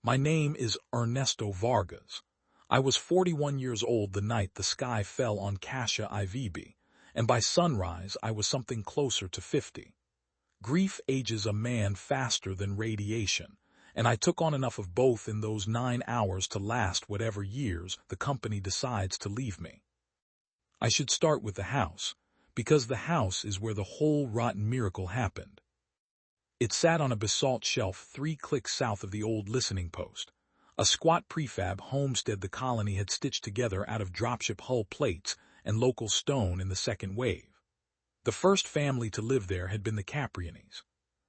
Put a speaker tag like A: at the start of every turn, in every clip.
A: My name is Ernesto Vargas. I was 41 years old the night the sky fell on Cassia IV-b, and by sunrise I was something closer to 50. Grief ages a man faster than radiation, and I took on enough of both in those 9 hours to last whatever years the company decides to leave me. I should start with the house, because the house is where the whole rotten miracle happened. It sat on a basalt shelf 3 clicks south of the old listening post, a squat prefab homestead the colony had stitched together out of dropship hull plates and local stone in the second wave. The first family to live there had been the Caprianis.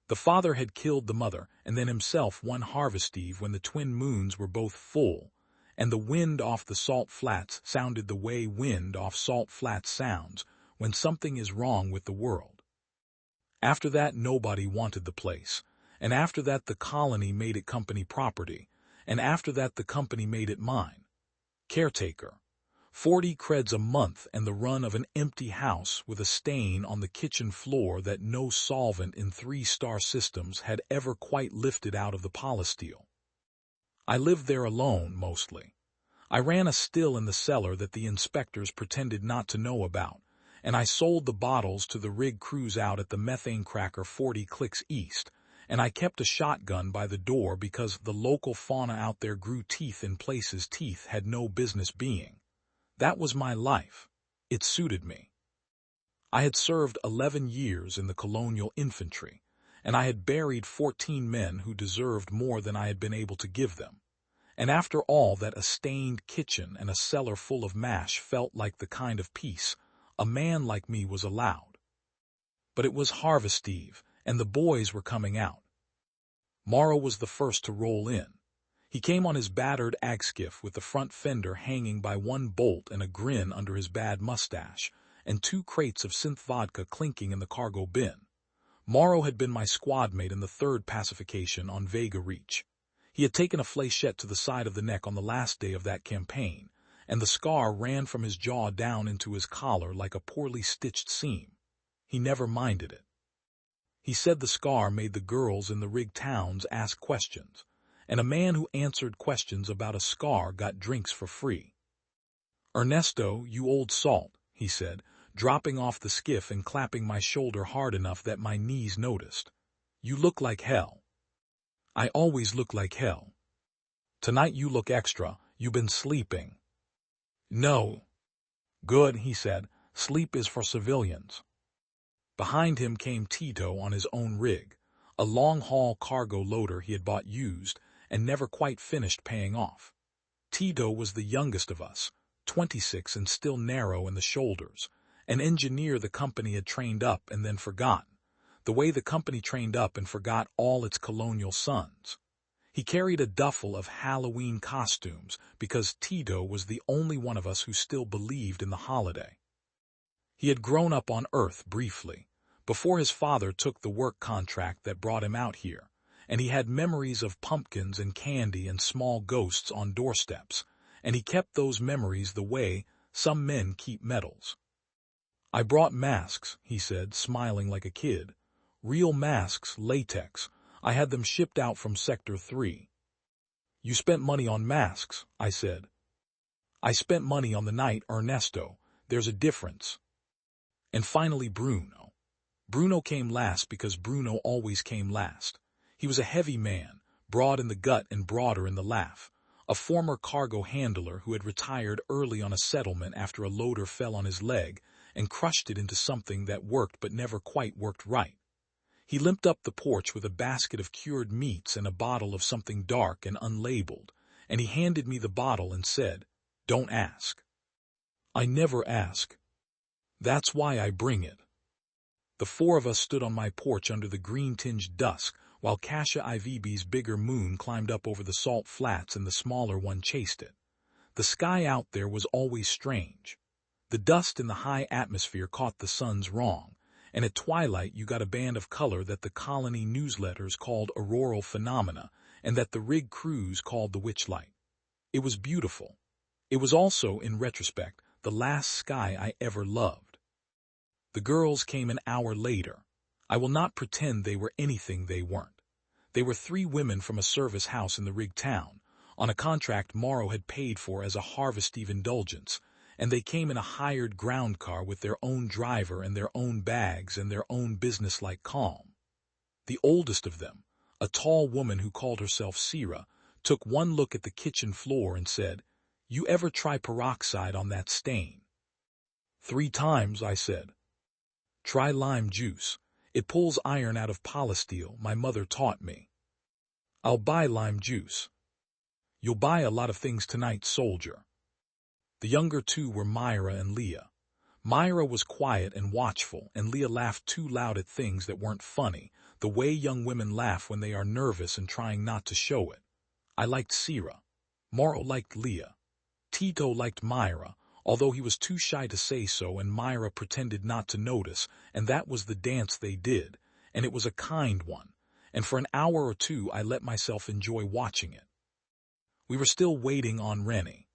A: The father had killed the mother and then himself one harvest eve when the twin moons were both full, and the wind off the salt flats sounded the way wind off salt flats sounds when something is wrong with the world. After that, nobody wanted the place, and after that the colony made it company property, and after that the company made it mine. Caretaker. 40 creds a month and the run of an empty house with a stain on the kitchen floor that no solvent in 3-star systems had ever quite lifted out of the polysteel. I lived there alone, mostly. I ran a still in the cellar that the inspectors pretended not to know about, and I sold the bottles to the rig crews out at the methane cracker 40 clicks east, and I kept a shotgun by the door because the local fauna out there grew teeth in places teeth had no business being. That was my life. It suited me. I had served 11 years in the colonial infantry, and I had buried 14 men who deserved more than I had been able to give them. And after all that, a stained kitchen and a cellar full of mash felt like the kind of peace a man like me was allowed. But it was harvest eve, and the boys were coming out. Morrow was the first to roll in. He came on his battered agskiff with the front fender hanging by one bolt and a grin under his bad mustache, and 2 crates of synth vodka clinking in the cargo bin. Morrow had been my squad mate in the 3rd pacification on Vega Reach. He had taken a fléchette to the side of the neck on the last day of that campaign, and the scar ran from his jaw down into his collar like a poorly stitched seam. He never minded it. He said the scar made the girls in the rig towns ask questions, and a man who answered questions about a scar got drinks for free. "Ernesto, you old salt," he said, dropping off the skiff and clapping my shoulder hard enough that my knees noticed. "You look like hell." "I always look like hell." "Tonight you look extra. You been sleeping." "No." "Good," he said. "Sleep is for civilians." Behind him came Tito on his own rig, a long-haul cargo loader he had bought used and never quite finished paying off. Tito was the youngest of us, 26 and still narrow in the shoulders, an engineer the company had trained up and then forgotten, the way the company trained up and forgot all its colonial sons. He carried a duffel of Halloween costumes because Tito was the only one of us who still believed in the holiday. He had grown up on Earth briefly, before his father took the work contract that brought him out here, and he had memories of pumpkins and candy and small ghosts on doorsteps, and he kept those memories the way some men keep medals. "I brought masks," he said, smiling like a kid. "Real masks, latex. I had them shipped out from Sector 3. "You spent money on masks," I said. "I spent money on the night, Ernesto. There's a difference." And finally Bruno. Bruno came last because Bruno always came last. He was a heavy man, broad in the gut and broader in the laugh, a former cargo handler who had retired early on a settlement after a loader fell on his leg and crushed it into something that worked but never quite worked right. He limped up the porch with a basket of cured meats and a bottle of something dark and unlabeled, and he handed me the bottle and said, "Don't ask." "I never ask. That's why I bring it." The 4 of us stood on my porch under the green-tinged dusk while Cassia IV-b's bigger moon climbed up over the salt flats and the smaller one chased it. The sky out there was always strange. The dust in the high atmosphere caught the suns wrong, and at twilight you got a band of color that the colony newsletters called auroral phenomena and that the rig crews called the witchlight. It was beautiful. It was also, in retrospect, the last sky I ever loved. The girls came an hour later. I will not pretend they were anything they weren't. They were 3 women from a service house in the rig town, on a contract Morrow had paid for as a Harvest Eve indulgence, and they came in a hired ground car with their own driver and their own bags and their own businesslike calm. The oldest of them, a tall woman who called herself Sira, took one look at the kitchen floor and said, "You ever try peroxide on that stain?" "3 times, I said. "Try lime juice. It pulls iron out of polysteel, my mother taught me." "I'll buy lime juice." "You'll buy a lot of things tonight, soldier." The younger 2 were Myra and Leah. Myra was quiet and watchful, and Leah laughed too loud at things that weren't funny, the way young women laugh when they are nervous and trying not to show it. I liked Sira. Morrow liked Leah. Tito liked Myra, although he was too shy to say so, and Myra pretended not to notice, and that was the dance they did, and it was a kind one, and for an hour or 2 I let myself enjoy watching it. We were still waiting on Rennie.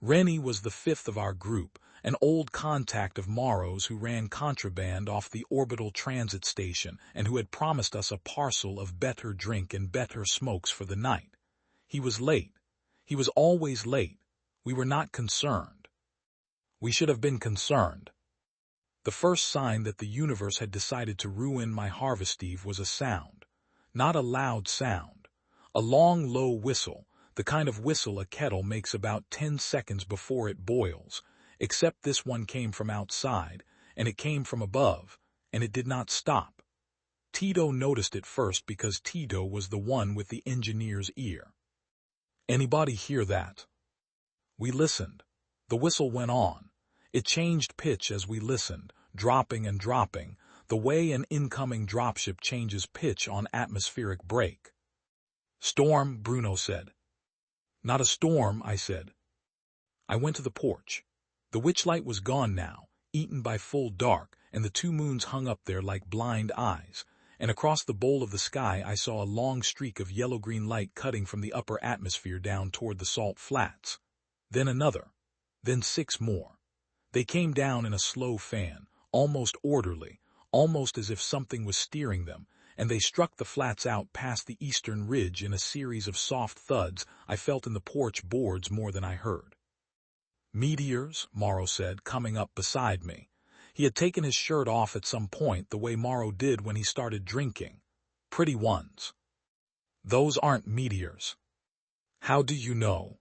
A: Rennie was the 5th of our group, an old contact of Morrow's who ran contraband off the orbital transit station and who had promised us a parcel of better drink and better smokes for the night. He was late. He was always late. We were not concerned. We should have been concerned. The first sign that the universe had decided to ruin my Harvest Eve was a sound. Not a loud sound. A long, low whistle, the kind of whistle a kettle makes about 10 seconds before it boils, except this one came from outside, and it came from above, and it did not stop. Tito noticed it first because Tito was the one with the engineer's ear. "Anybody hear that?" We listened. The whistle went on. It changed pitch as we listened, dropping and dropping, the way an incoming dropship changes pitch on atmospheric break. "Storm," Bruno said. "Not a storm," I said. I went to the porch. The witchlight was gone now, eaten by full dark, and the 2 moons hung up there like blind eyes, and across the bowl of the sky I saw a long streak of yellow-green light cutting from the upper atmosphere down toward the salt flats. Then another. Then 6 more. They came down in a slow fan, almost orderly, almost as if something was steering them, and they struck the flats out past the eastern ridge in a series of soft thuds I felt in the porch boards more than I heard. "Meteors," Morrow said, coming up beside me. He had taken his shirt off at some point the way Morrow did when he started drinking. "Pretty ones." "Those aren't meteors." "How do you know?"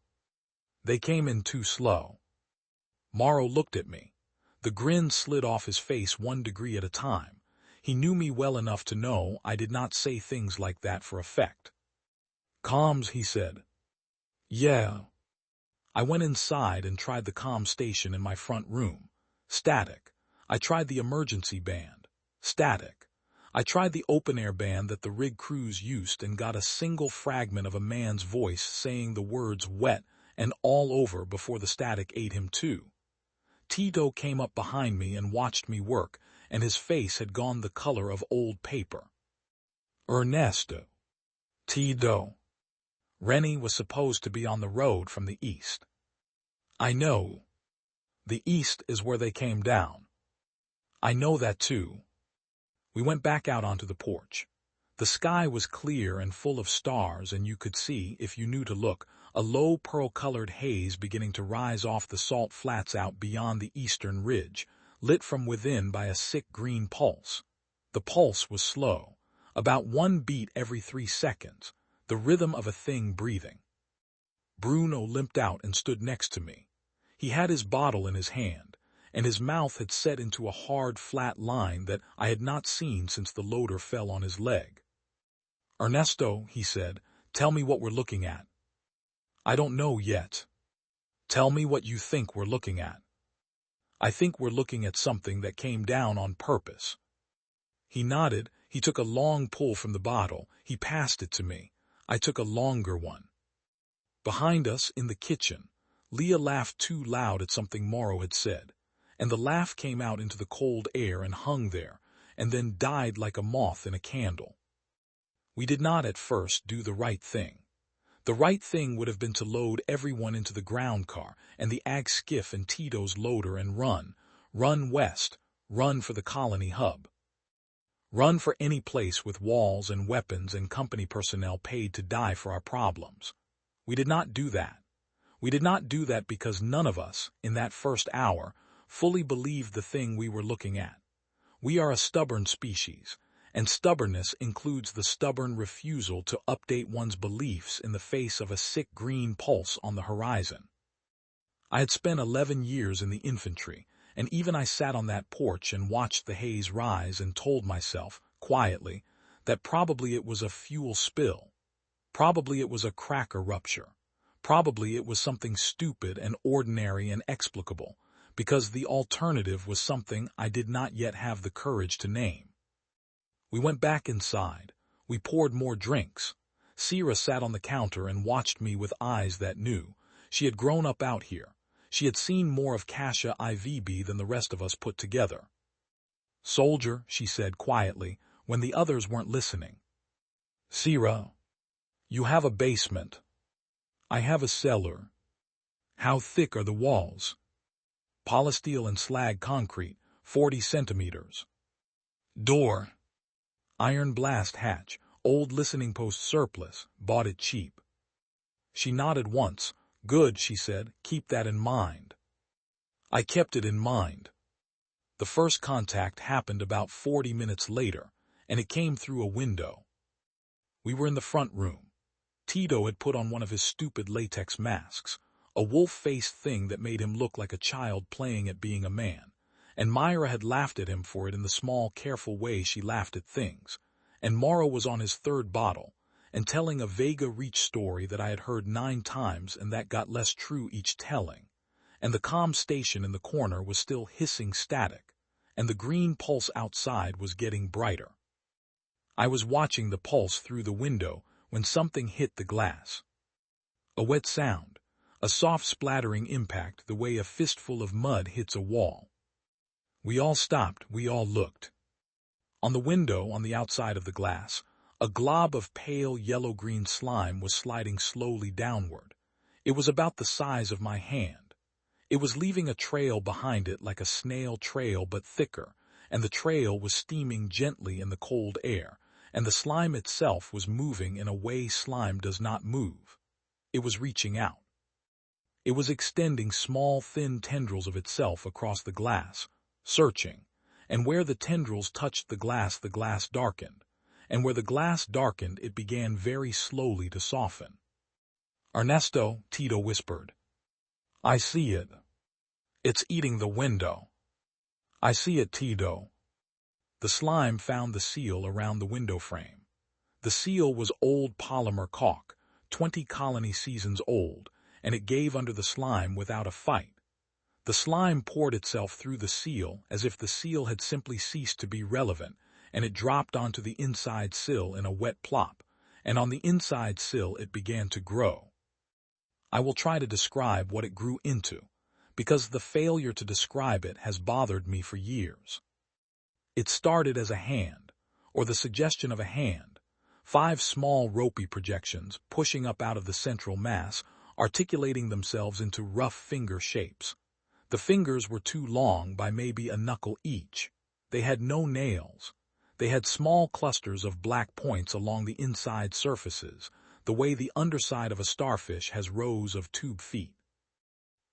A: "They came in too slow." Morrow looked at me. The grin slid off his face 1 degree at a time. He knew me well enough to know I did not say things like that for effect. "Comms," he said. "Yeah." I went inside and tried the comm station in my front room. Static. I tried the emergency band. Static. I tried the open-air band that the rig crews used and got a single fragment of a man's voice saying the words "wet" and "all over" before the static ate him too. Tito came up behind me and watched me work, and his face had gone the color of old paper. "Ernesto." "Tito." Rennie was supposed to be on the road from the east. "I know. The east is where they came down." "I know that too." We went back out onto the porch. The sky was clear and full of stars, and you could see, if you knew to look, a low pearl-colored haze beginning to rise off the salt flats out beyond the eastern ridge, lit from within by a sick green pulse. The pulse was slow, about 1 beat every 3 seconds, the rhythm of a thing breathing. Bruno limped out and stood next to me. He had his bottle in his hand, and his mouth had set into a hard, flat line that I had not seen since the loader fell on his leg. "Ernesto," he said, "tell me what we're looking at." "I don't know yet." "Tell me what you think we're looking at." "I think we're looking at something that came down on purpose." He nodded. He took a long pull from the bottle. He passed it to me. I took a longer one. Behind us, in the kitchen, Leah laughed too loud at something Morrow had said, and the laugh came out into the cold air and hung there, and then died like a moth in a candle. We did not at first do the right thing. The right thing would have been to load everyone into the ground car and the ag skiff and Tito's loader and run west, run for the colony hub. Run for any place with walls and weapons and company personnel paid to die for our problems. We did not do that. We did not do that because none of us, in that first hour, fully believed the thing we were looking at. We are a stubborn species, and stubbornness includes the stubborn refusal to update one's beliefs in the face of a sick green pulse on the horizon. I had spent 11 years in the infantry, and even I sat on that porch and watched the haze rise and told myself, quietly, that probably it was a fuel spill. Probably it was a cracker rupture. Probably it was something stupid and ordinary and explicable, because the alternative was something I did not yet have the courage to name. We went back inside. We poured more drinks. Sierra sat on the counter and watched me with eyes that knew. She had grown up out here. She had seen more of Cassia IV-b than the rest of us put together. "Soldier," she said quietly, when the others weren't listening. "Sierra, you have a basement. I have a cellar. How thick are the walls?" "Polysteel and slag concrete, 40 centimeters. Door. Iron blast hatch, old listening post surplus, bought it cheap." She nodded once. "Good," she said, "keep that in mind." I kept it in mind. The first contact happened about 40 minutes later, and it came through a window. We were in the front room. Tito had put on one of his stupid latex masks, a wolf-faced thing that made him look like a child playing at being a man, and Myra had laughed at him for it in the small, careful way she laughed at things, and Morrow was on his third bottle, and telling a Vega Reach story that I had heard 9 times and that got less true each telling, and the comm station in the corner was still hissing static, and the green pulse outside was getting brighter. I was watching the pulse through the window when something hit the glass. A wet sound, a soft splattering impact the way a fistful of mud hits a wall. We all stopped, we all looked. On the window on the outside of the glass, a glob of pale yellow-green slime was sliding slowly downward. It was about the size of my hand. It was leaving a trail behind it like a snail trail but thicker, and the trail was steaming gently in the cold air, and the slime itself was moving in a way slime does not move. It was reaching out. It was extending small, thin tendrils of itself across the glass, searching, and where the tendrils touched the glass darkened, and where the glass darkened it began very slowly to soften. "Ernesto," Tito whispered. "I see it. It's eating the window." "I see it, Tito." The slime found the seal around the window frame. The seal was old polymer caulk, 20 colony seasons old, and it gave under the slime without a fight. The slime poured itself through the seal as if the seal had simply ceased to be relevant, and it dropped onto the inside sill in a wet plop, and on the inside sill it began to grow. I will try to describe what it grew into, because the failure to describe it has bothered me for years. It started as a hand, or the suggestion of a hand, 5 small ropey projections pushing up out of the central mass, articulating themselves into rough finger shapes. The fingers were too long by maybe a knuckle each. They had no nails. They had small clusters of black points along the inside surfaces, the way the underside of a starfish has rows of tube feet.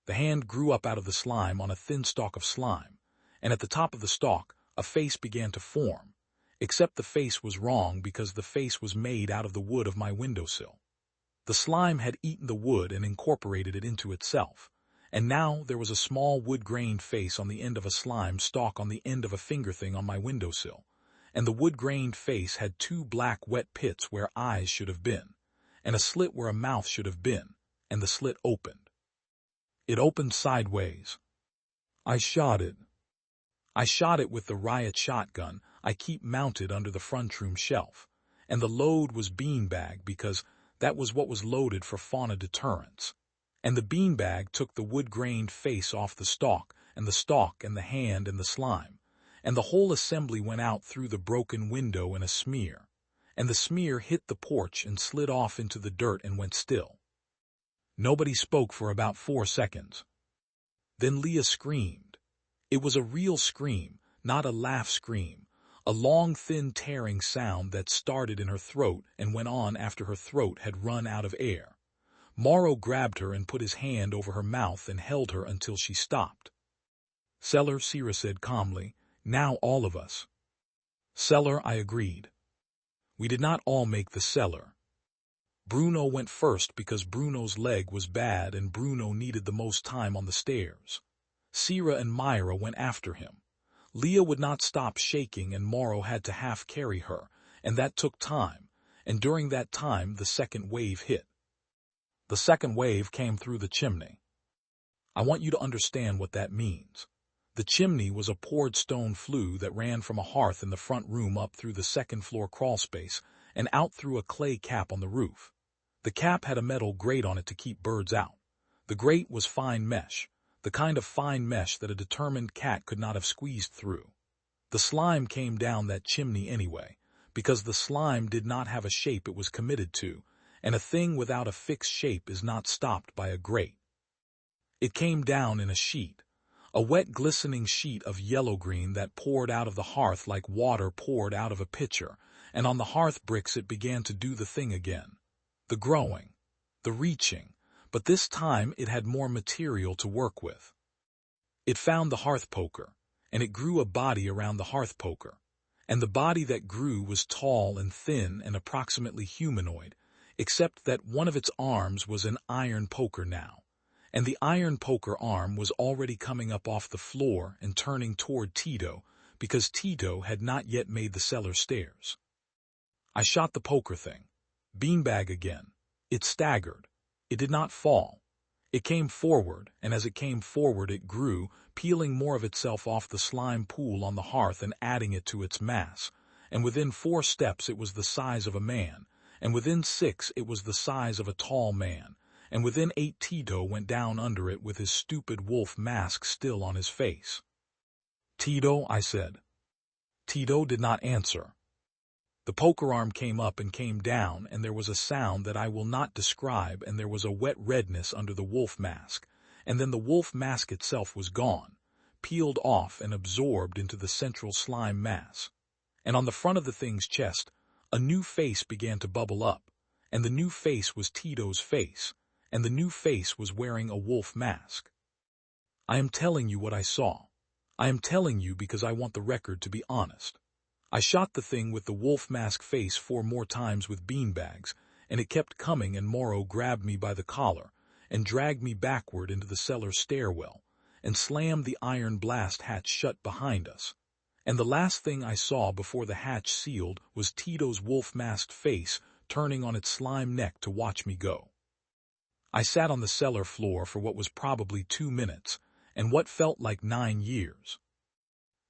A: The hand grew up out of the slime on a thin stalk of slime, and at the top of the stalk, a face began to form, except the face was wrong because the face was made out of the wood of my windowsill. The slime had eaten the wood and incorporated it into itself, and now there was a small wood-grained face on the end of a slime stalk on the end of a finger thing on my windowsill, and the wood-grained face had 2 black wet pits where eyes should have been, and a slit where a mouth should have been, and the slit opened. It opened sideways. I shot it. I shot it with the riot shotgun I keep mounted under the front room shelf, and the load was beanbag because that was what was loaded for fauna deterrence. And the beanbag took the wood-grained face off the stalk and the hand and the slime, and the whole assembly went out through the broken window in a smear, and the smear hit the porch and slid off into the dirt and went still. Nobody spoke for about 4 seconds. Then Leah screamed. It was a real scream, not a laugh scream, a long, thin tearing sound that started in her throat and went on after her throat had run out of air. Morrow grabbed her and put his hand over her mouth and held her until she stopped. "Cellar," Sierra said calmly. "Now all of us." "Cellar," I agreed. We did not all make the cellar. Bruno went first because Bruno's leg was bad and Bruno needed the most time on the stairs. Sierra and Myra went after him. Leah would not stop shaking and Morrow had to half carry her, and that took time, and during that time the second wave hit. The second wave came through the chimney. I want you to understand what that means. The chimney was a poured stone flue that ran from a hearth in the front room up through the second-floor crawlspace and out through a clay cap on the roof. The cap had a metal grate on it to keep birds out. The grate was fine mesh, the kind of fine mesh that a determined cat could not have squeezed through. The slime came down that chimney anyway, because the slime did not have a shape it was committed to, and a thing without a fixed shape is not stopped by a grate. It came down in a sheet, a wet glistening sheet of yellow-green that poured out of the hearth like water poured out of a pitcher, and on the hearth bricks it began to do the thing again. The growing, the reaching, but this time it had more material to work with. It found the hearth poker, and it grew a body around the hearth poker, and the body that grew was tall and thin and approximately humanoid, except that one of its arms was an iron poker now, and the iron poker arm was already coming up off the floor and turning toward Tito, because Tito had not yet made the cellar stairs. I shot the poker thing. Beanbag again. It staggered. It did not fall. It came forward, and as it came forward it grew, peeling more of itself off the slime pool on the hearth and adding it to its mass, and within 4 steps it was the size of a man, and within 6 it was the size of a tall man, and within 8 Tito went down under it with his stupid wolf mask still on his face. "Tito," I said. Tito did not answer. The poker arm came up and came down, and there was a sound that I will not describe, and there was a wet redness under the wolf mask, and then the wolf mask itself was gone, peeled off and absorbed into the central slime mass. And on the front of the thing's chest, a new face began to bubble up, and the new face was Tito's face, and the new face was wearing a wolf mask. I am telling you what I saw. I am telling you because I want the record to be honest. I shot the thing with the wolf mask face 4 more times with beanbags, and it kept coming, and Morrow grabbed me by the collar and dragged me backward into the cellar stairwell and slammed the iron blast hatch shut behind us. And the last thing I saw before the hatch sealed was Tito's wolf-masked face turning on its slime neck to watch me go. I sat on the cellar floor for what was probably 2 minutes, and what felt like 9 years.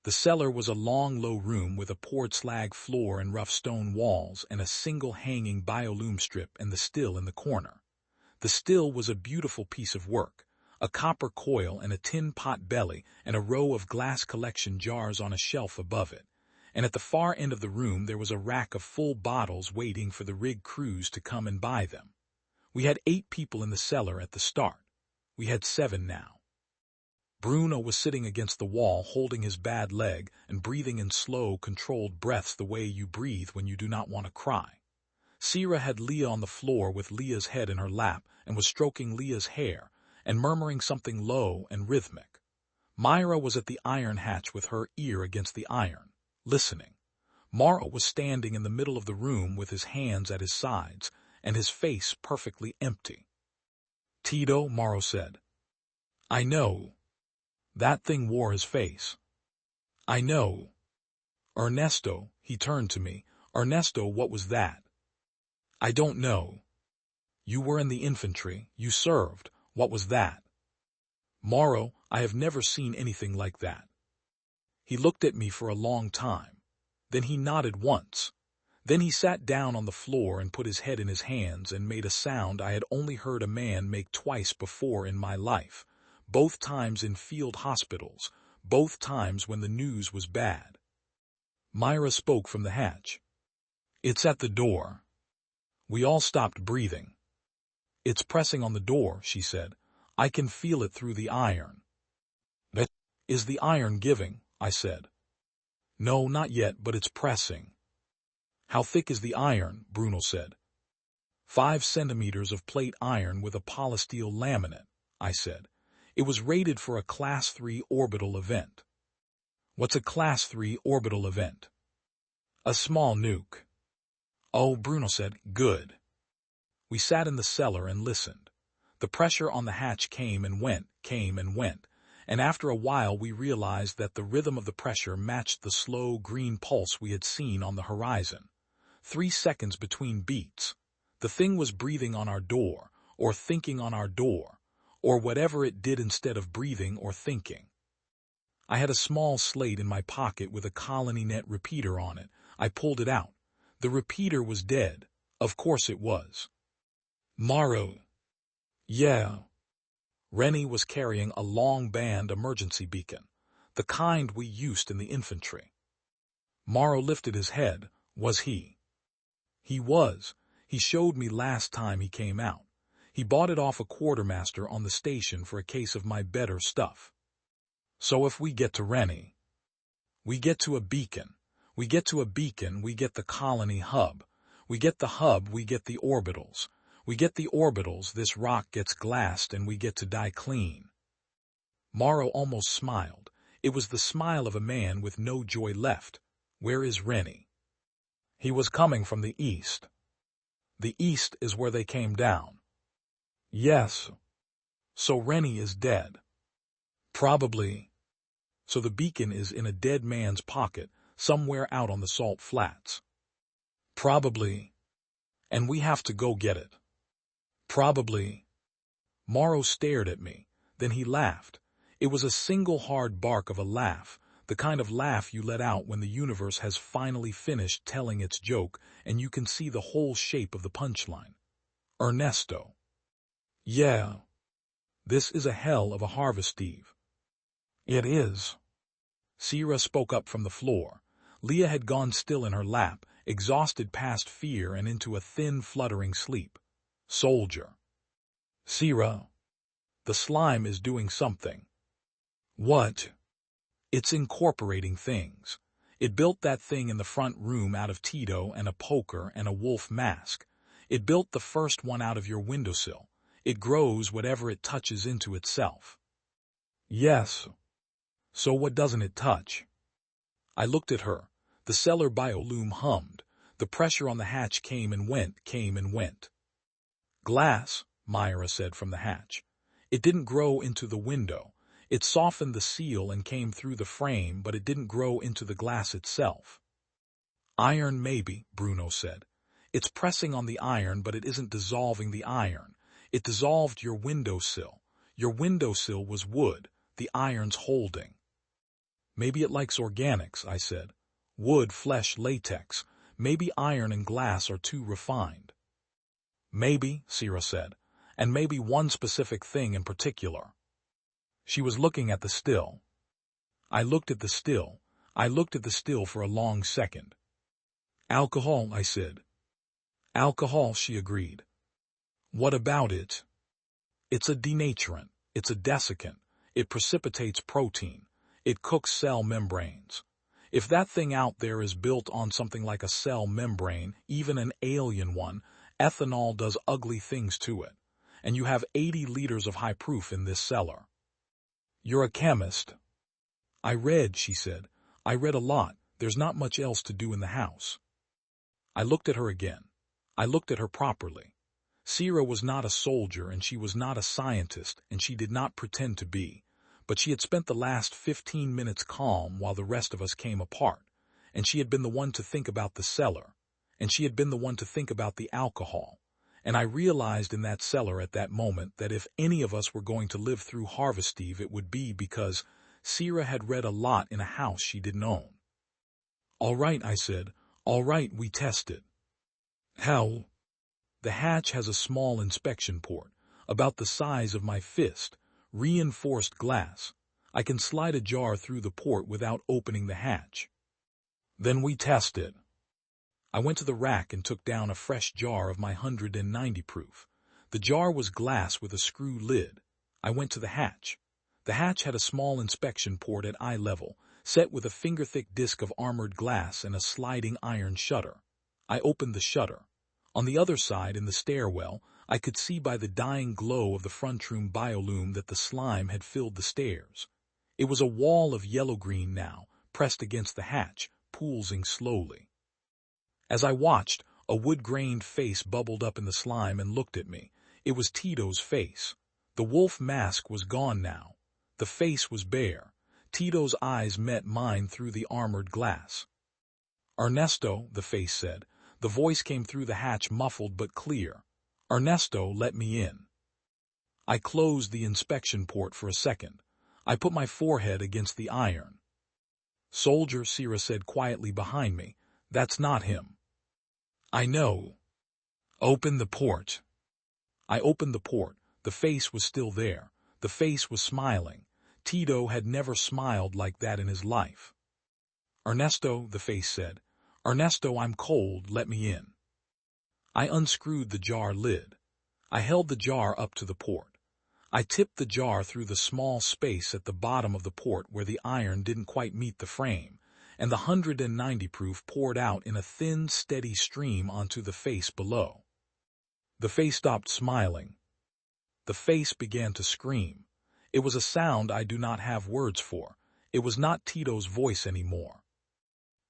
A: The cellar was a long, low room with a poured slag floor and rough stone walls and a single hanging biolume strip and the still in the corner. The still was a beautiful piece of work, a copper coil and a tin pot belly and a row of glass collection jars on a shelf above it. And at the far end of the room there was a rack of full bottles waiting for the rig crews to come and buy them. We had 8 people in the cellar at the start. We had 7 now. Bruno was sitting against the wall holding his bad leg and breathing in slow, controlled breaths the way you breathe when you do not want to cry. Sierra had Leah on the floor with Leah's head in her lap and was stroking Leah's hair and murmuring something low and rhythmic. Myra was at the iron hatch with her ear against the iron, listening. Morrow was standing in the middle of the room with his hands at his sides and his face perfectly empty. "Tito," Morrow said. "I know. That thing wore his face. I know." "Ernesto," he turned to me. "Ernesto, what was that?" "I don't know." "You were in the infantry. You served. What was that?" "Morrow, I have never seen anything like that." He looked at me for a long time. Then he nodded once. Then he sat down on the floor and put his head in his hands and made a sound I had only heard a man make twice before in my life, both times in field hospitals, both times when the news was bad. Myra spoke from the hatch. "It's at the door." We all stopped breathing. "It's pressing on the door," she said. "I can feel it through the iron." "Is the iron giving?" I said. No, not yet, but it's pressing. How thick is the iron? Bruno said. 5 centimeters of plate iron with a polysteel laminate, I said. It was rated for a Class 3 orbital event. What's a Class 3 orbital event? A small nuke. Oh, Bruno said, good. We sat in the cellar and listened. The pressure on the hatch came and went, and after a while we realized that the rhythm of the pressure matched the slow green pulse we had seen on the horizon. 3 seconds between beats. The thing was breathing on our door, or thinking on our door, or whatever it did instead of breathing or thinking. I had a small slate in my pocket with a ColonyNet repeater on it. I pulled it out. The repeater was dead. Of course it was. Morrow. Yeah. Rennie was carrying a long-band emergency beacon, the kind we used in the infantry. Morrow lifted his head. Was he? He was. He showed me last time he came out. He bought it off a quartermaster on the station for a case of my better stuff. So if we get to Rennie, we get to a beacon. We get to a beacon, we get the colony hub. We get the hub, we get the orbitals. We get the orbitals, this rock gets glassed, and we get to die clean. Morrow almost smiled. It was the smile of a man with no joy left. Where is Rennie? He was coming from the east. The east is where they came down. Yes. So Rennie is dead. Probably. So the beacon is in a dead man's pocket, somewhere out on the salt flats. Probably. And we have to go get it. Probably. Morrow stared at me. Then he laughed. It was a single hard bark of a laugh, the kind of laugh you let out when the universe has finally finished telling its joke and you can see the whole shape of the punchline. Ernesto. Yeah. This is a hell of a harvest eve. It is. Sierra spoke up from the floor. Leah had gone still in her lap, exhausted past fear and into a thin, fluttering sleep. Soldier. Sierra. The slime is doing something. What? It's incorporating things. It built that thing in the front room out of Tito and a poker and a wolf mask. It built the first one out of your windowsill. It grows whatever it touches into itself. Yes. So what doesn't it touch? I looked at her. The cellar biolume hummed. The pressure on the hatch came and went. Glass, Myra said from the hatch. It didn't grow into the window. It softened the seal and came through the frame, but it didn't grow into the glass itself. Iron maybe, Bruno said. It's pressing on the iron, but it isn't dissolving the iron. It dissolved your windowsill. Your windowsill was wood, the iron's holding. Maybe it likes organics, I said. Wood, flesh, latex. Maybe iron and glass are too refined. Maybe, Sierra said, and maybe one specific thing in particular. She was looking at the still. I looked at the still. I looked at the still for a long second. Alcohol, I said. Alcohol, she agreed. What about it? It's a denaturant. It's a desiccant. It precipitates protein. It cooks cell membranes. If that thing out there is built on something like a cell membrane, even an alien one, ethanol does ugly things to it. And you have 80 liters of high proof in this cellar. You're a chemist. I read, she said. I read a lot. There's not much else to do in the house. I looked at her again. I looked at her properly. Sierra was not a soldier, and she was not a scientist, and she did not pretend to be. But she had spent the last 15 minutes calm while the rest of us came apart, and she had been the one to think about the cellar, and she had been the one to think about the alcohol. And I realized in that cellar at that moment that if any of us were going to live through Harvest Eve, it would be because Sierra had read a lot in a house she didn't own. All right, I said. All right, we test it. How? The hatch has a small inspection port, about the size of my fist, reinforced glass. I can slide a jar through the port without opening the hatch. Then we test it. I went to the rack and took down a fresh jar of my 190 proof. The jar was glass with a screw lid. I went to the hatch. The hatch had a small inspection port at eye level, set with a finger-thick disc of armored glass and a sliding iron shutter. I opened the shutter. On the other side, in the stairwell, I could see by the dying glow of the front room biolume that the slime had filled the stairs. It was a wall of yellow-green now, pressed against the hatch, poolsing slowly. As I watched, a wood-grained face bubbled up in the slime and looked at me. It was Tito's face. The wolf mask was gone now. The face was bare. Tito's eyes met mine through the armored glass. "Ernesto," the face said. The voice came through the hatch, muffled but clear. "Ernesto, let me in." I closed the inspection port for a second. I put my forehead against the iron. "Soldier," Sierra said quietly behind me. "That's not him." "I know. Open the port." I opened the port. The face was still there. The face was smiling. Tito had never smiled like that in his life. "Ernesto," the face said. "Ernesto, I'm cold, let me in." I unscrewed the jar lid. I held the jar up to the port. I tipped the jar through the small space at the bottom of the port where the iron didn't quite meet the frame, and the 190 proof poured out in a thin, steady stream onto the face below. The face stopped smiling. The face began to scream. It was a sound I do not have words for. It was not Tito's voice anymore.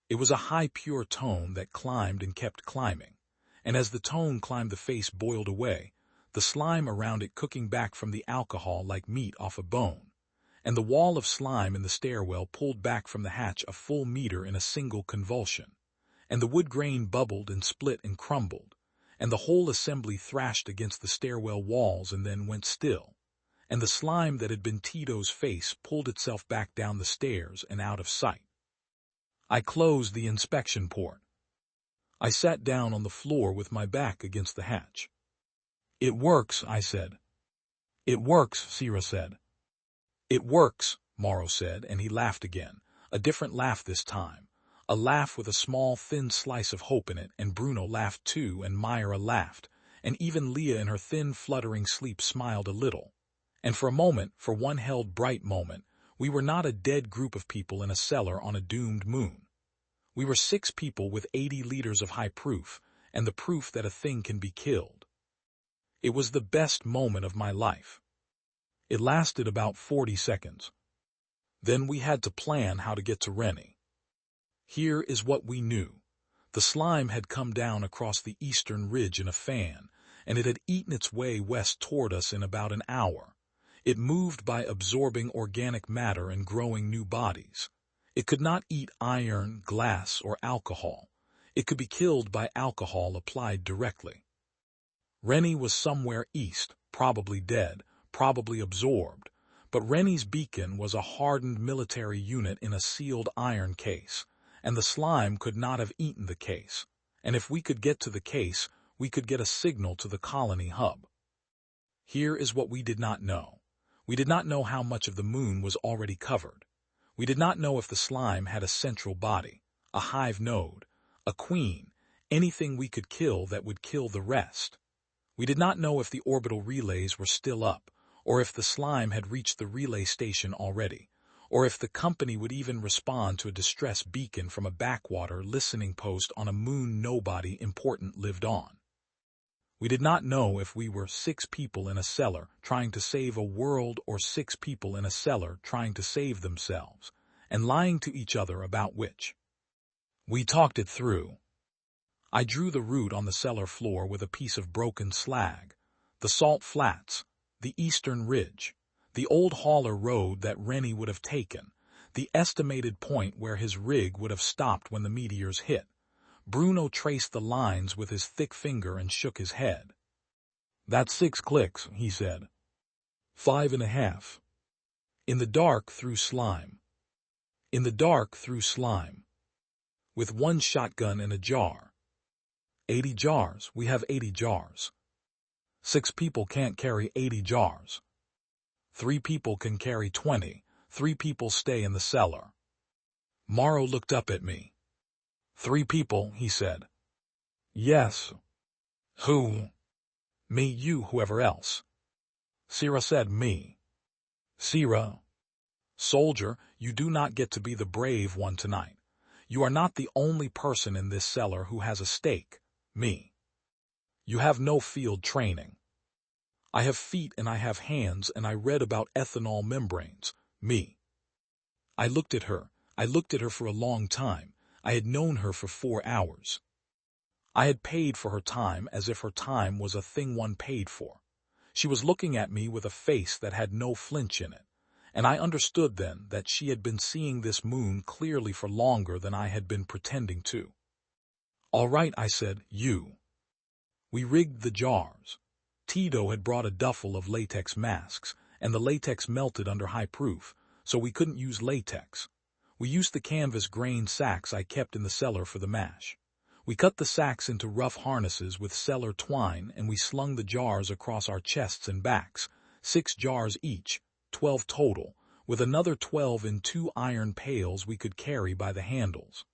A: It was a high, pure tone that climbed and kept climbing, and as the tone climbed, the face boiled away, the slime around it cooking back from the alcohol like meat off a bone, and the wall of slime in the stairwell pulled back from the hatch a full meter in a single convulsion, and the wood grain bubbled and split and crumbled, and the whole assembly thrashed against the stairwell walls and then went still, and the slime that had been Tito's face pulled itself back down the stairs and out of sight. I closed the inspection port. I sat down on the floor with my back against the hatch. "It works," I said. "It works," Sierra said. "It works," Morrow said, and he laughed again, a different laugh this time, a laugh with a small, thin slice of hope in it, and Bruno laughed too, and Myra laughed, and even Leah in her thin, fluttering sleep smiled a little. And for a moment, for one held bright moment, we were not a dead group of people in a cellar on a doomed moon. We were 6 people with 80 liters of high proof, and the proof that a thing can be killed. It was the best moment of my life. It lasted about 40 seconds. Then we had to plan how to get to Rennie. Here is what we knew. The slime had come down across the eastern ridge in a fan, and it had eaten its way west toward us in about an hour. It moved by absorbing organic matter and growing new bodies. It could not eat iron, glass, or alcohol. It could be killed by alcohol applied directly. Rennie was somewhere east, probably dead, probably absorbed, but Rennie's beacon was a hardened military unit in a sealed iron case, and the slime could not have eaten the case, and if we could get to the case, we could get a signal to the colony hub. Here is what we did not know. We did not know how much of the moon was already covered. We did not know if the slime had a central body, a hive node, a queen, anything we could kill that would kill the rest. We did not know if the orbital relays were still up, or if the slime had reached the relay station already, or if the company would even respond to a distress beacon from a backwater listening post on a moon nobody important lived on. We did not know if we were 6 people in a cellar trying to save a world or 6 people in a cellar trying to save themselves, and lying to each other about which. We talked it through. I drew the route on the cellar floor with a piece of broken slag, the salt flats, the eastern ridge, the old hauler road that Rennie would have taken, the estimated point where his rig would have stopped when the meteors hit. Bruno traced the lines with his thick finger and shook his head. "That's 6 clicks," he said. 5.5. In the dark through slime. In the dark through slime. With 1 shotgun in a jar. 80 jars, we have 80 jars. 6 people can't carry 80 jars. 3 people can carry 20, 3 people stay in the cellar. Morrow looked up at me. 3 people, he said. Yes. Who? Me, you, whoever else. Sierra said me. Sierra. Soldier, you do not get to be the brave one tonight. You are not the only person in this cellar who has a stake, me. You have no field training. I have feet and I have hands and I read about ethanol membranes, me. I looked at her for a long time. I had known her for 4 hours. I had paid for her time as if her time was a thing one paid for. She was looking at me with a face that had no flinch in it, and I understood then that she had been seeing this moon clearly for longer than I had been pretending to. All right, I said, you. We rigged the jars. Tito had brought a duffel of latex masks, and the latex melted under high proof, so we couldn't use latex. We used the canvas grain sacks I kept in the cellar for the mash. We cut the sacks into rough harnesses with cellar twine, and we slung the jars across our chests and backs, 6 jars each, 12 total, with another 12 in 2 iron pails we could carry by the handles.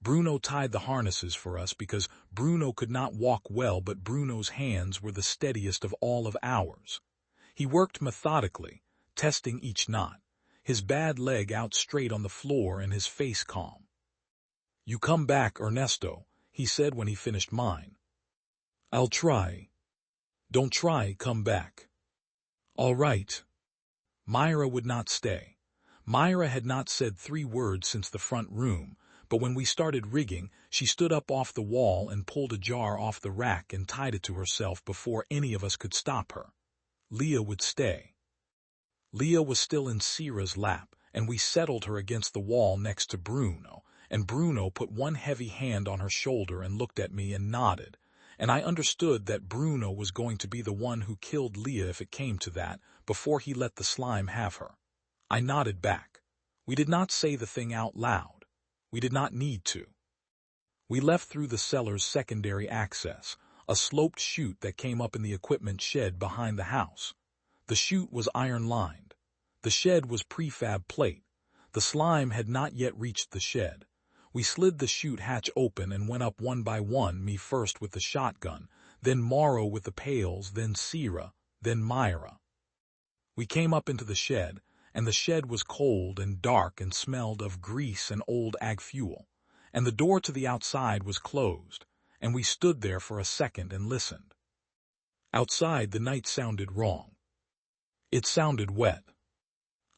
A: Bruno tied the harnesses for us because Bruno could not walk well, but Bruno's hands were the steadiest of all of ours. He worked methodically, testing each knot, his bad leg out straight on the floor and his face calm. You come back, Ernesto, he said when he finished mine. I'll try. Don't try, come back. All right. Myra would not stay. Myra had not said 3 words since the front room, but when we started rigging, she stood up off the wall and pulled a jar off the rack and tied it to herself before any of us could stop her. Leah would stay. Leah was still in Sierra's lap, and we settled her against the wall next to Bruno, and Bruno put one heavy hand on her shoulder and looked at me and nodded, and I understood that Bruno was going to be the one who killed Leah if it came to that, before he let the slime have her. I nodded back. We did not say the thing out loud. We did not need to. We left through the cellar's secondary access, a sloped chute that came up in the equipment shed behind the house. The chute was iron-lined. The shed was prefab plate. The slime had not yet reached the shed. We slid the chute hatch open and went up one by one, me first with the shotgun, then Morrow with the pails, then Sierra, then Myra. We came up into the shed, and the shed was cold and dark and smelled of grease and old ag fuel, and the door to the outside was closed, and we stood there for a second and listened. Outside the night sounded wrong. It sounded wet.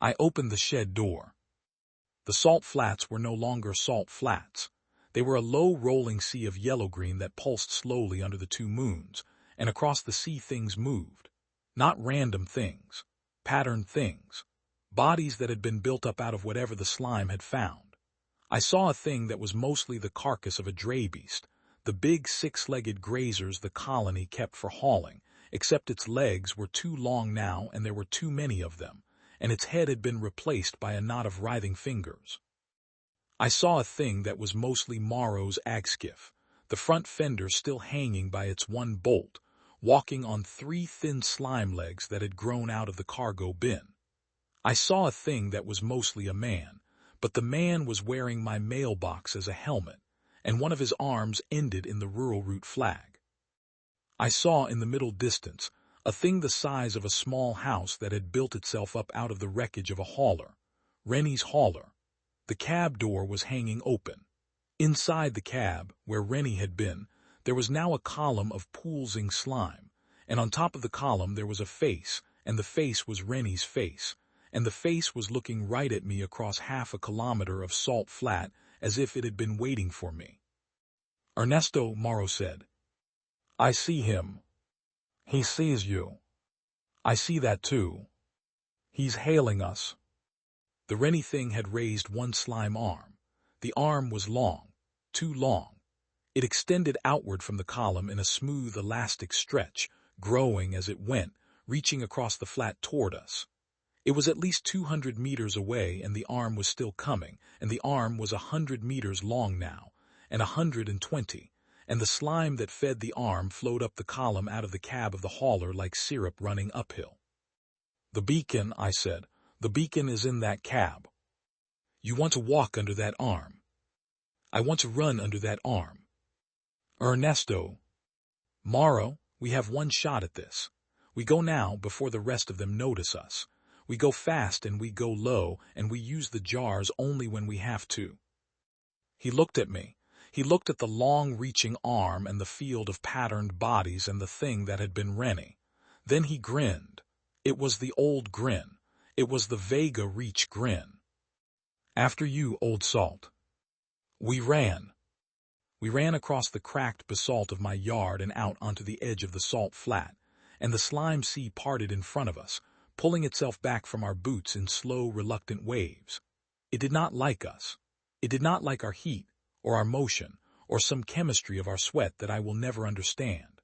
A: I opened the shed door. The salt flats were no longer salt flats. They were a low rolling sea of yellow-green that pulsed slowly under the 2 moons, and across the sea things moved. Not random things, patterned things. Bodies that had been built up out of whatever the slime had found. I saw a thing that was mostly the carcass of a drabeast, the big 6-legged grazers the colony kept for hauling, except its legs were too long now and there were too many of them, and its head had been replaced by a knot of writhing fingers. I saw a thing that was mostly Morrow's ag skiff, the front fender still hanging by its one bolt, walking on 3 thin slime legs that had grown out of the cargo bin. I saw a thing that was mostly a man, but the man was wearing my mailbox as a helmet, and one of his arms ended in the rural route flag. I saw in the middle distance a thing the size of a small house that had built itself up out of the wreckage of a hauler, Rennie's hauler. The cab door was hanging open. Inside the cab, where Rennie had been, there was now a column of poolsing slime, and on top of the column there was a face, and the face was Rennie's face, and the face was looking right at me across half a kilometer of salt flat as if it had been waiting for me. Ernesto, Morrow said. I see him. He sees you. I see that too. He's hailing us. The Rennie thing had raised one slime arm. The arm was long, too long. It extended outward from the column in a smooth elastic stretch, growing as it went, reaching across the flat toward us. It was at least 200 meters away, and the arm was still coming, and the arm was 100 meters long now, and 120, and the slime that fed the arm flowed up the column out of the cab of the hauler like syrup running uphill. The beacon, I said, the beacon is in that cab. You want to walk under that arm. I want to run under that arm. Ernesto. Morrow, we have one shot at this. We go now before the rest of them notice us. We go fast and we go low, and we use the jars only when we have to." He looked at me. He looked at the long-reaching arm and the field of patterned bodies and the thing that had been Rennie. Then he grinned. It was the old grin. It was the Vega Reach grin. "After you, old salt." We ran. We ran across the cracked basalt of my yard and out onto the edge of the salt flat, and the slime sea parted in front of us, pulling itself back from our boots in slow, reluctant waves. It did not like us. It did not like our heat, or our motion, or some chemistry of our sweat that I will never understand.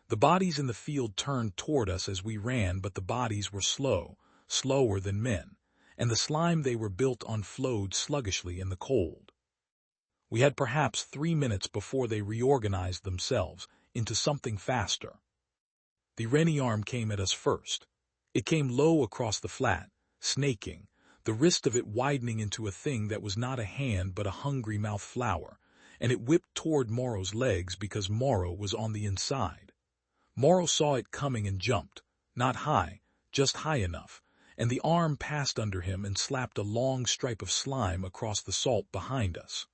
A: The bodies in the field turned toward us as we ran, but the bodies were slow, slower than men, and the slime they were built on flowed sluggishly in the cold. We had perhaps 3 minutes before they reorganized themselves into something faster. The Rennie arm came at us first. It came low across the flat, snaking, the wrist of it widening into a thing that was not a hand but a hungry mouth flower, and it whipped toward Morrow's legs because Morrow was on the inside. Morrow saw it coming and jumped, not high, just high enough, and the arm passed under him and slapped a long stripe of slime across the salt behind us.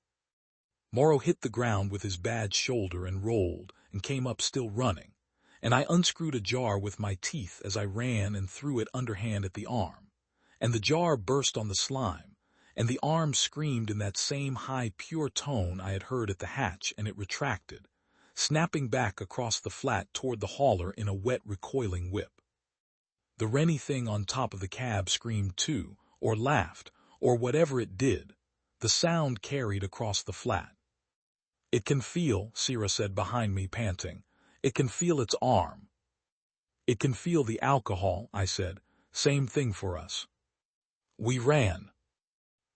A: Morrow hit the ground with his bad shoulder and rolled and came up still running, and I unscrewed a jar with my teeth as I ran and threw it underhand at the arm, and the jar burst on the slime, and the arm screamed in that same high, pure tone I had heard at the hatch, and it retracted, snapping back across the flat toward the hauler in a wet, recoiling whip. The Rennie thing on top of the cab screamed too, or laughed, or whatever it did. The sound carried across the flat. "It can feel," Sierra said behind me, panting. "It can feel its arm." "It can feel the alcohol," I said. "Same thing for us." We ran.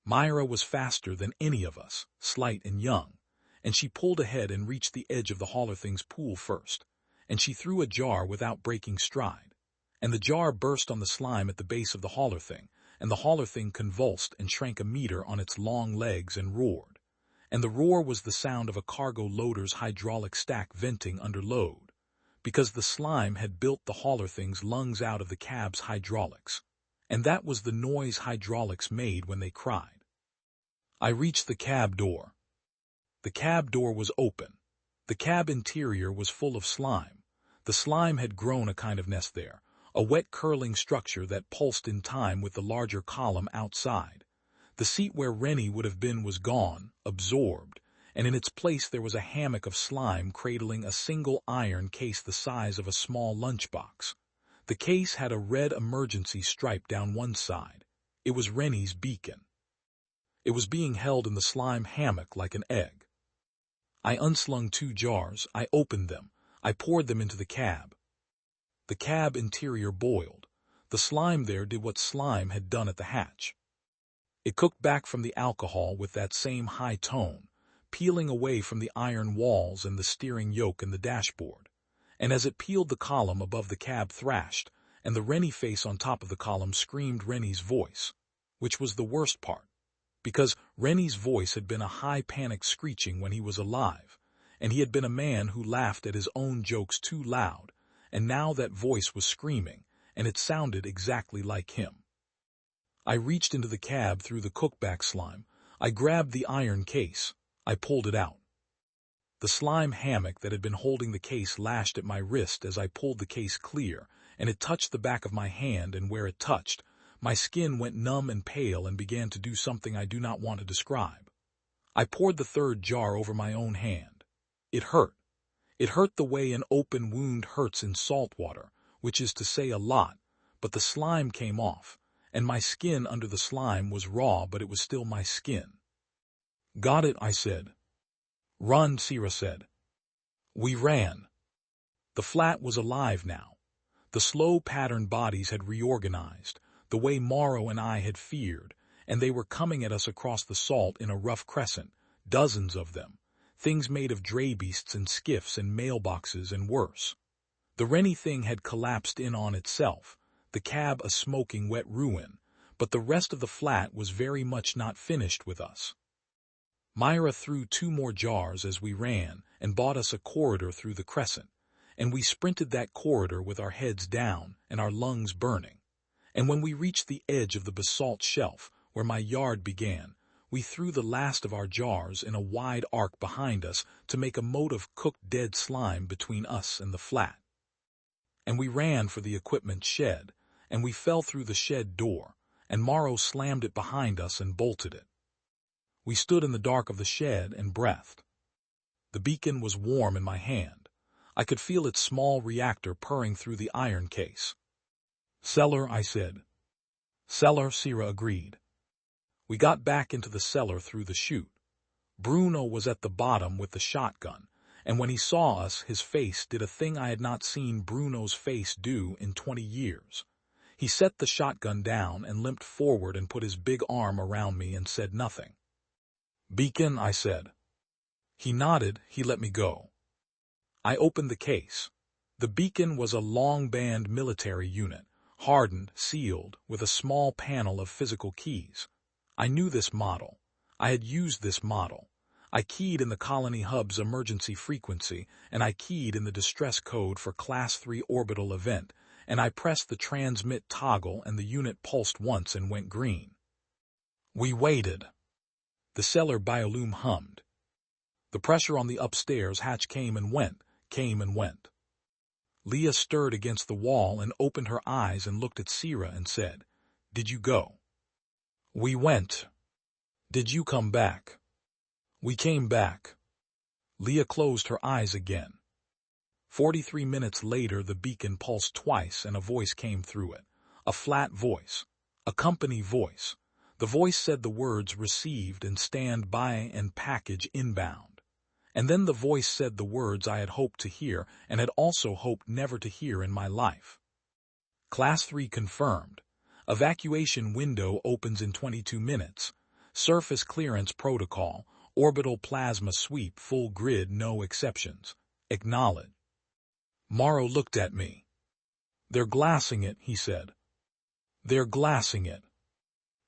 A: Myra was faster than any of us, slight and young, and she pulled ahead and reached the edge of the hauler thing's pool first, and she threw a jar without breaking stride, and the jar burst on the slime at the base of the hauler thing, and the hauler thing convulsed and shrank a meter on its long legs and roared. And the roar was the sound of a cargo loader's hydraulic stack venting under load, because the slime had built the hauler thing's lungs out of the cab's hydraulics, and that was the noise hydraulics made when they cried. I reached the cab door. The cab door was open. The cab interior was full of slime. The slime had grown a kind of nest there, a wet curling structure that pulsed in time with the larger column outside. The seat where Rennie would have been was gone, absorbed, and in its place there was a hammock of slime cradling a single iron case the size of a small lunchbox. The case had a red emergency stripe down one side. It was Rennie's beacon. It was being held in the slime hammock like an egg. I unslung 2 jars, I opened them, I poured them into the cab. The cab interior boiled. The slime there did what slime had done at the hatch. It cooked back from the alcohol with that same high tone, peeling away from the iron walls and the steering yoke and the dashboard. And as it peeled, the column above the cab thrashed, and the Rennie face on top of the column screamed Rennie's voice, which was the worst part, because Rennie's voice had been a high panicked screeching when he was alive, and he had been a man who laughed at his own jokes too loud, and now that voice was screaming, and it sounded exactly like him. I reached into the cab through the cookback slime. I grabbed the iron case. I pulled it out. The slime hammock that had been holding the case lashed at my wrist as I pulled the case clear, and it touched the back of my hand, and where it touched, my skin went numb and pale and began to do something I do not want to describe. I poured the 3rd jar over my own hand. It hurt. It hurt the way an open wound hurts in salt water, which is to say a lot, but the slime came off, and my skin under the slime was raw, but it was still my skin. "Got it," I said. "Run," Sierra said. We ran. The flat was alive now. The slow patterned bodies had reorganized, the way Morrow and I had feared, and they were coming at us across the salt in a rough crescent, dozens of them, things made of dray beasts and skiffs and mailboxes and worse. The Rennie thing had collapsed in on itself, the cab a smoking wet ruin, but the rest of the flat was very much not finished with us. Myra threw 2 more jars as we ran and bought us a corridor through the crescent, and we sprinted that corridor with our heads down and our lungs burning. and when we reached the edge of the basalt shelf where my yard began, we threw the last of our jars in a wide arc behind us to make a moat of cooked dead slime between us and the flat. And we ran for the equipment shed, and we fell through the shed door, and Morrow slammed it behind us and bolted it. We stood in the dark of the shed and breathed. The beacon was warm in my hand. I could feel its small reactor purring through the iron case. "Cellar," I said. "Cellar," Sierra agreed. We got back into the cellar through the chute. Bruno was at the bottom with the shotgun, and when he saw us, his face did a thing I had not seen Bruno's face do in 20 years. He set the shotgun down and limped forward and put his big arm around me and said nothing. "Beacon," I said. He nodded. He let me go. I opened the case. The beacon was a long-band military unit, hardened, sealed, with a small panel of physical keys. I knew this model. I had used this model. I keyed in the colony hub's emergency frequency, and I keyed in the distress code for Class 3 orbital event, and I pressed the transmit toggle and the unit pulsed once and went green. We waited. The cellar biolume hummed. The pressure on the upstairs hatch came and went, came and went. Leah stirred against the wall and opened her eyes and looked at Sierra and said, "Did you go?" "We went." "Did you come back?" "We came back." Leah closed her eyes again. 43 minutes later, the beacon pulsed twice and a voice came through it. A flat voice. A company voice. The voice said the words "received" and "stand by" and "package inbound." And then the voice said the words I had hoped to hear and had also hoped never to hear in my life. Class 3 confirmed. Evacuation window opens in 22 minutes. Surface clearance protocol. Orbital plasma sweep full grid, no exceptions. Acknowledge. Morrow looked at me. "They're glassing it," he said. "They're glassing it.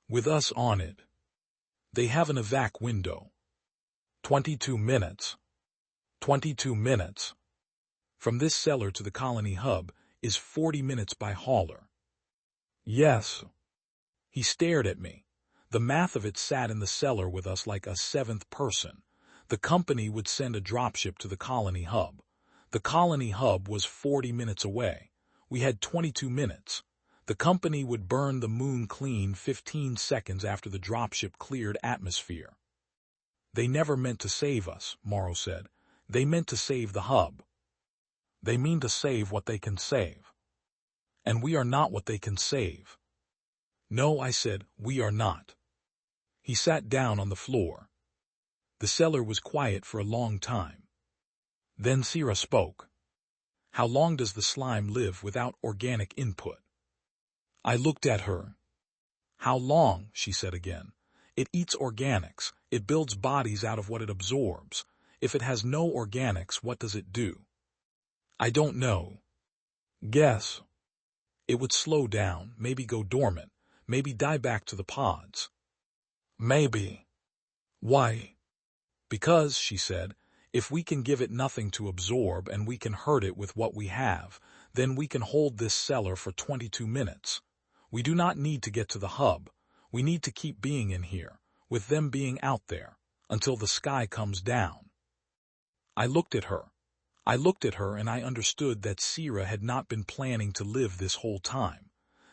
A: With us on it. They have an evac window. 22 minutes. 22 minutes. From this cellar to the colony hub is 40 minutes by hauler." "Yes." He stared at me. The math of it sat in the cellar with us like a seventh person. The company would send a dropship to the colony hub. The colony hub was 40 minutes away. We had 22 minutes. The company would burn the moon clean 15 seconds after the dropship cleared atmosphere. "They never meant to save us," Morrow said. "They meant to save the hub. They mean to save what they can save. And we are not what they can save." "No," I said, "we are not." He sat down on the floor. The cellar was quiet for a long time. Then Sierra spoke. "How long does the slime live without organic input?" I looked at her. "How long?" she said again. "It eats organics. It builds bodies out of what it absorbs. If it has no organics, what does it do?" "I don't know." "Guess." "It would slow down, maybe go dormant, maybe die back to the pods." "Maybe." "Why?" "Because," she said, "if we can give it nothing to absorb and we can hurt it with what we have, then we can hold this cellar for 22 minutes. We do not need to get to the hub. We need to keep being in here, with them being out there, until the sky comes down." I looked at her. And I understood that Sierra had not been planning to live this whole time.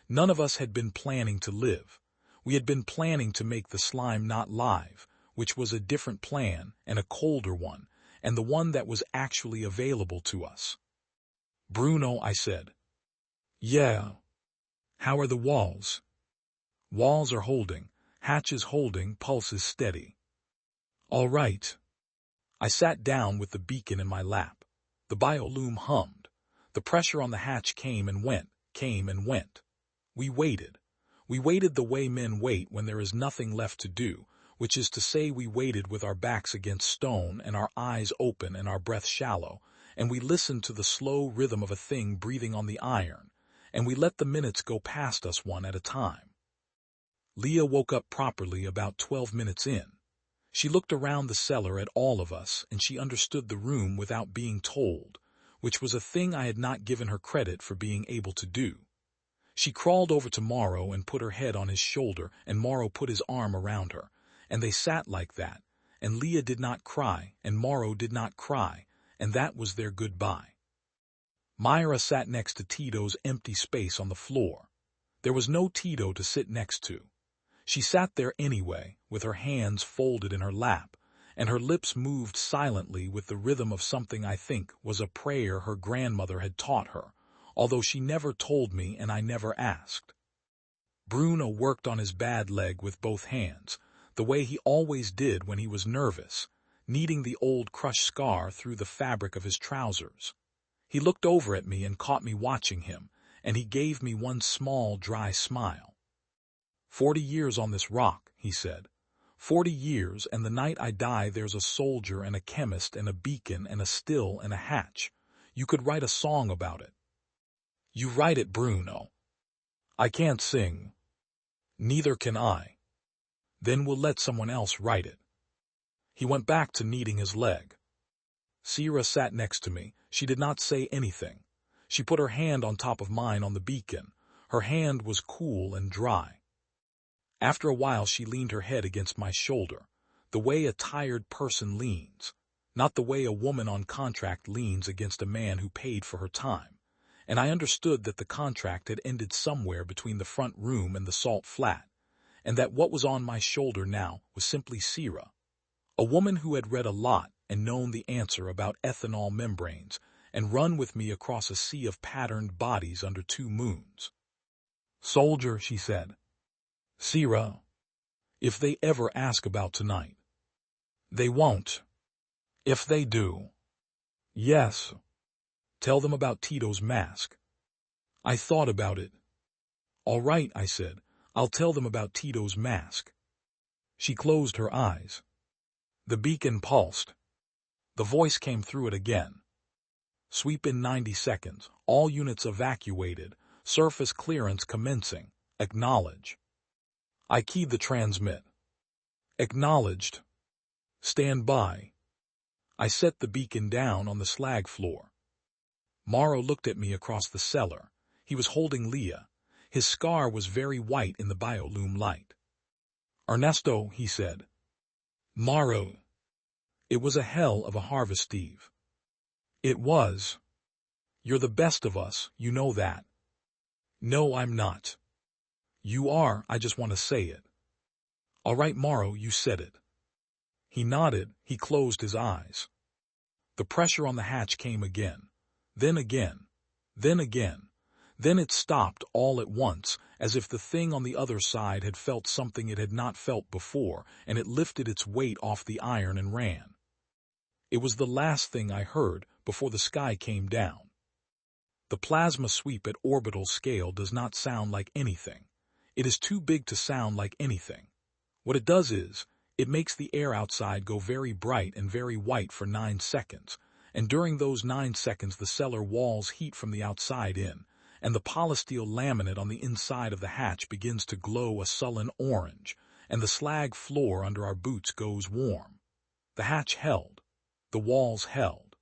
A: None of us had been planning to live. We had been planning to make the slime not live, which was a different plan and a colder one, and the one that was actually available to us. "Bruno," I said. "Yeah." "How are the walls?" "Walls are holding, hatch is holding, pulse is steady." "All right." I sat down with the beacon in my lap. The biolume hummed. The pressure on the hatch came and went, came and went. We waited. We waited the way men wait when there is nothing left to do, which is to say we waited with our backs against stone and our eyes open and our breath shallow, and we listened to the slow rhythm of a thing breathing on the iron, and we let the minutes go past us one at a time. Leah woke up properly about 12 minutes in. She looked around the cellar at all of us, and she understood the room without being told, which was a thing I had not given her credit for being able to do. She crawled over to Morrow and put her head on his shoulder, and Morrow put his arm around her, and they sat like that, and Leah did not cry, and Morrow did not cry, and that was their goodbye. Myra sat next to Tito's empty space on the floor. There was no Tito to sit next to. She sat there anyway, with her hands folded in her lap, and her lips moved silently with the rhythm of something I think was a prayer her grandmother had taught her, although she never told me and I never asked. Bruno worked on his bad leg with both hands, the way he always did when he was nervous, kneading the old crushed scar through the fabric of his trousers. He looked over at me and caught me watching him, and he gave me one small, dry smile. 40 years on this rock, he said. 40 years, and the night I die there's a soldier and a chemist and a beacon and a still and a hatch. You could write a song about it. You write it, Bruno. I can't sing. Neither can I. Then we'll let someone else write it. He went back to kneading his leg. Sierra sat next to me. She did not say anything. She put her hand on top of mine on the beacon. Her hand was cool and dry. After a while she leaned her head against my shoulder, the way a tired person leans, not the way a woman on contract leans against a man who paid for her time, and I understood that the contract had ended somewhere between the front room and the salt flat, and that what was on my shoulder now was simply Sierra, a woman who had read a lot and known the answer about ethanol membranes and run with me across a sea of patterned bodies under 2 moons. Soldier, she said. Sierra, if they ever ask about tonight. They won't. If they do. Yes. Tell them about Tito's mask. I thought about it. All right, I said. I'll tell them about Tito's mask. She closed her eyes. The beacon pulsed. The voice came through it again. Sweep in 90 seconds. All units evacuated. Surface clearance commencing. Acknowledge. I keyed the transmit. Acknowledged. Stand by. I set the beacon down on the slag floor. Morrow looked at me across the cellar. He was holding Leah. His scar was very white in the biolume light. Ernesto, he said. Morrow. It was a hell of a harvest, Steve. It was. You're the best of us, you know that. No, I'm not. You are, I just want to say it. All right, Morrow, you said it. He nodded, he closed his eyes. The pressure on the hatch came again. Then again. Then again. Then it stopped all at once, as if the thing on the other side had felt something it had not felt before, and it lifted its weight off the iron and ran. It was the last thing I heard before the sky came down. The plasma sweep at orbital scale does not sound like anything. It is too big to sound like anything. What it does is, it makes the air outside go very bright and very white for 9 seconds, and during those 9 seconds the cellar walls heat from the outside in, and the polysteel laminate on the inside of the hatch begins to glow a sullen orange, and the slag floor under our boots goes warm. The hatch held. The walls held.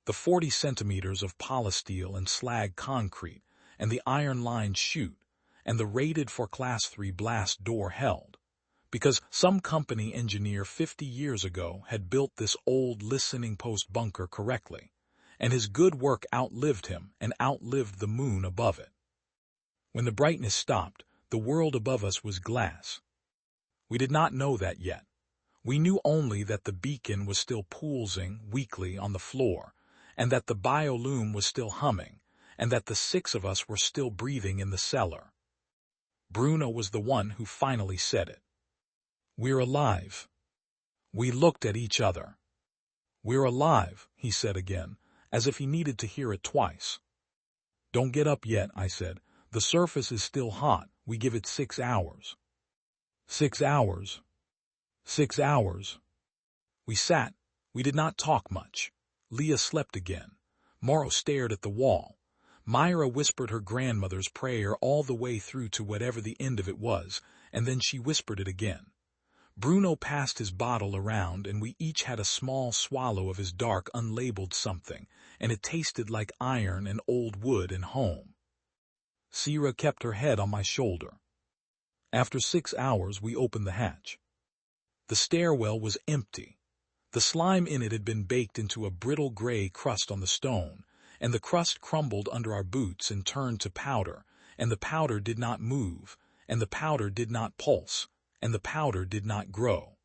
A: The 40 centimeters of polysteel and slag concrete, and the iron-lined chute, and the rated for Class 3 blast door held, because some company engineer 50 years ago had built this old listening post bunker correctly, and his good work outlived him and outlived the moon above it. When the brightness stopped, the world above us was glass. We did not know that yet. We knew only that the beacon was still pulsing weakly on the floor, and that the biolume was still humming, and that the 6 of us were still breathing in the cellar. Bruno was the one who finally said it. We're alive. We looked at each other. We're alive, he said again, as if he needed to hear it twice. Don't get up yet, I said. The surface is still hot. We give it 6 hours. 6 hours. 6 hours. We sat. We did not talk much. Leah slept again. Morrow stared at the wall. Myra whispered her grandmother's prayer all the way through to whatever the end of it was, and then she whispered it again. Bruno passed his bottle around, and we each had a small swallow of his dark, unlabeled something, and it tasted like iron and old wood and home. Sierra kept her head on my shoulder. After 6 hours, we opened the hatch. The stairwell was empty. The slime in it had been baked into a brittle gray crust on the stone, and the crust crumbled under our boots and turned to powder, and the powder did not move, and the powder did not pulse, and the powder did not grow.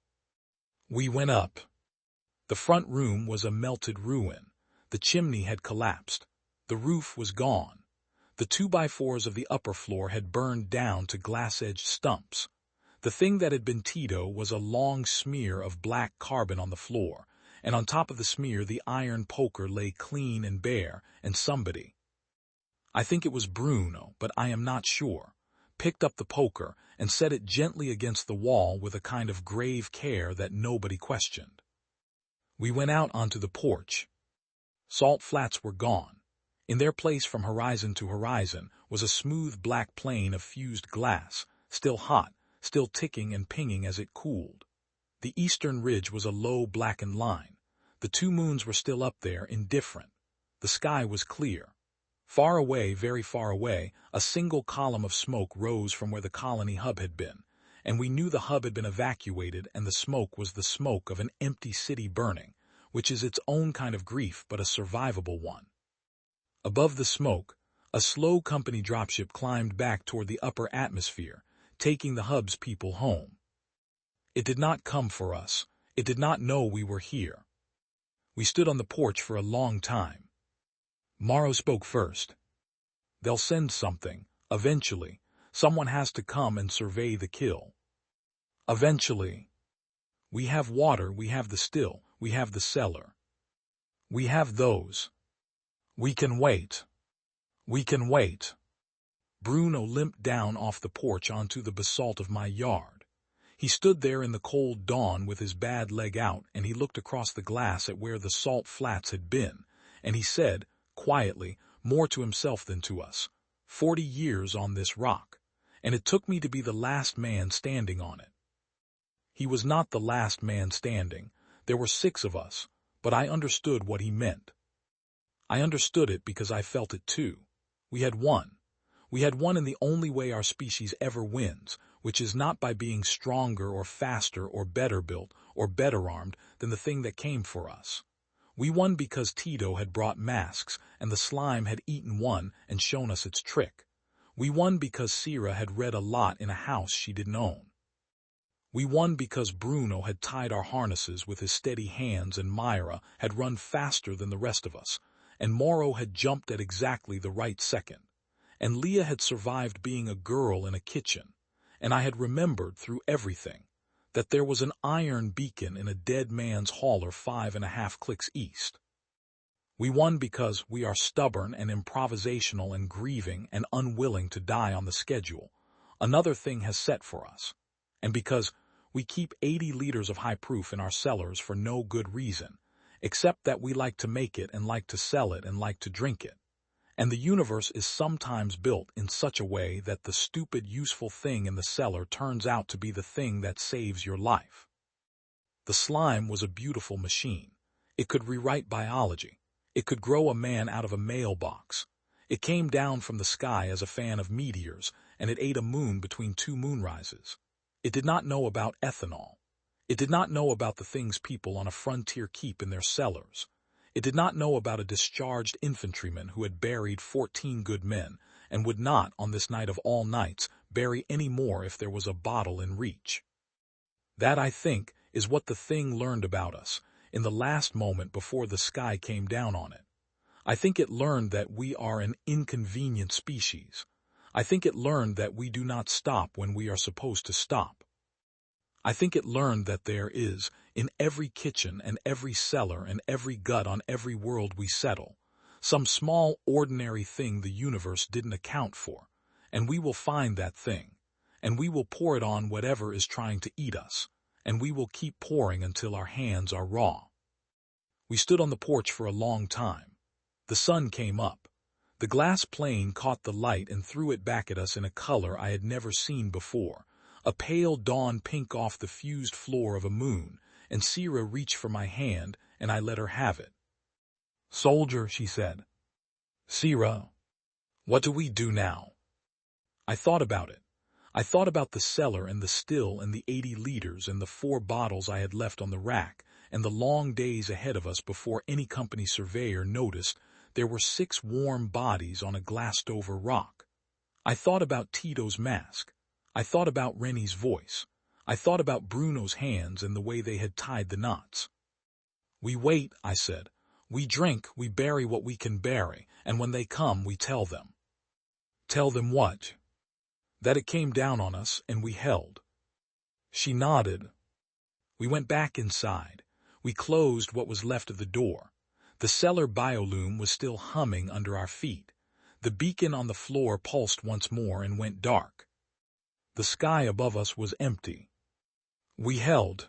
A: We went up. The front room was a melted ruin. The chimney had collapsed. The roof was gone. The 2x4s of the upper floor had burned down to glass-edged stumps. The thing that had been Tito was a long smear of black carbon on the floor, and on top of the smear the iron poker lay clean and bare, and somebody, I think it was Bruno, but I am not sure, picked up the poker and set it gently against the wall with a kind of grave care that nobody questioned. We went out onto the porch. Salt flats were gone. In their place from horizon to horizon was a smooth black plane of fused glass, still hot, still ticking and pinging as it cooled. The eastern ridge was a low blackened line. The 2 moons were still up there, indifferent. The sky was clear. Far away, very far away, a single column of smoke rose from where the colony hub had been, and we knew the hub had been evacuated and the smoke was the smoke of an empty city burning, which is its own kind of grief but a survivable one. Above the smoke, a slow company dropship climbed back toward the upper atmosphere, taking the hub's people home. It did not come for us. It did not know we were here. We stood on the porch for a long time. Morrow spoke first. They'll send something, eventually. Someone has to come and survey the kill. Eventually. We have water, we have the still, we have the cellar. We have those. We can wait. We can wait. Bruno limped down off the porch onto the basalt of my yard. He stood there in the cold dawn with his bad leg out, and he looked across the glass at where the salt flats had been, and he said, quietly, more to himself than to us, 40 years on this rock, and it took me to be the last man standing on it. He was not the last man standing. There were 6 of us, but I understood what he meant. I understood it because I felt it too. We had won. We had won in the only way our species ever wins, which is not by being stronger or faster or better built or better armed than the thing that came for us. We won because Tito had brought masks and the slime had eaten one and shown us its trick. We won because Sierra had read a lot in a house she didn't own. We won because Bruno had tied our harnesses with his steady hands and Myra had run faster than the rest of us, and Morrow had jumped at exactly the right second, and Leah had survived being a girl in a kitchen, and I had remembered through everything that there was an iron beacon in a dead man's hauler 5.5 clicks east. We won because we are stubborn and improvisational and grieving and unwilling to die on the schedule another thing has set for us, and because we keep 80 liters of high proof in our cellars for no good reason, except that we like to make it and like to sell it and like to drink it. And the universe is sometimes built in such a way that the stupid, useful thing in the cellar turns out to be the thing that saves your life. The slime was a beautiful machine. It could rewrite biology. It could grow a man out of a mailbox. It came down from the sky as a fan of meteors, and it ate a moon between 2 moonrises. It did not know about ethanol. It did not know about the things people on a frontier keep in their cellars. It did not know about a discharged infantryman who had buried 14 good men and would not, on this night of all nights, bury any more if there was a bottle in reach. That, I think, is what the thing learned about us in the last moment before the sky came down on it. I think it learned that we are an inconvenient species. I think it learned that we do not stop when we are supposed to stop. I think it learned that there is, in every kitchen and every cellar and every gut on every world we settle, some small ordinary thing the universe didn't account for, and we will find that thing, and we will pour it on whatever is trying to eat us, and we will keep pouring until our hands are raw. We stood on the porch for a long time. The sun came up. The glass plane caught the light and threw it back at us in a color I had never seen before, a pale dawn pink off the fused floor of a moon, and Sierra reached for my hand, and I let her have it. "Soldier," she said. "Sierra, what do we do now?" I thought about it. I thought about the cellar and the still and the 80 liters and the 4 bottles I had left on the rack and the long days ahead of us before any company surveyor noticed there were 6 warm bodies on a glassed-over rock. I thought about Tito's mask. I thought about Rennie's voice. I thought about Bruno's hands and the way they had tied the knots. We wait, I said. We drink, we bury what we can bury, and when they come, we tell them. Tell them what? That it came down on us, and we held. She nodded. We went back inside. We closed what was left of the door. The cellar biolume was still humming under our feet. The beacon on the floor pulsed once more and went dark. The sky above us was empty. We held.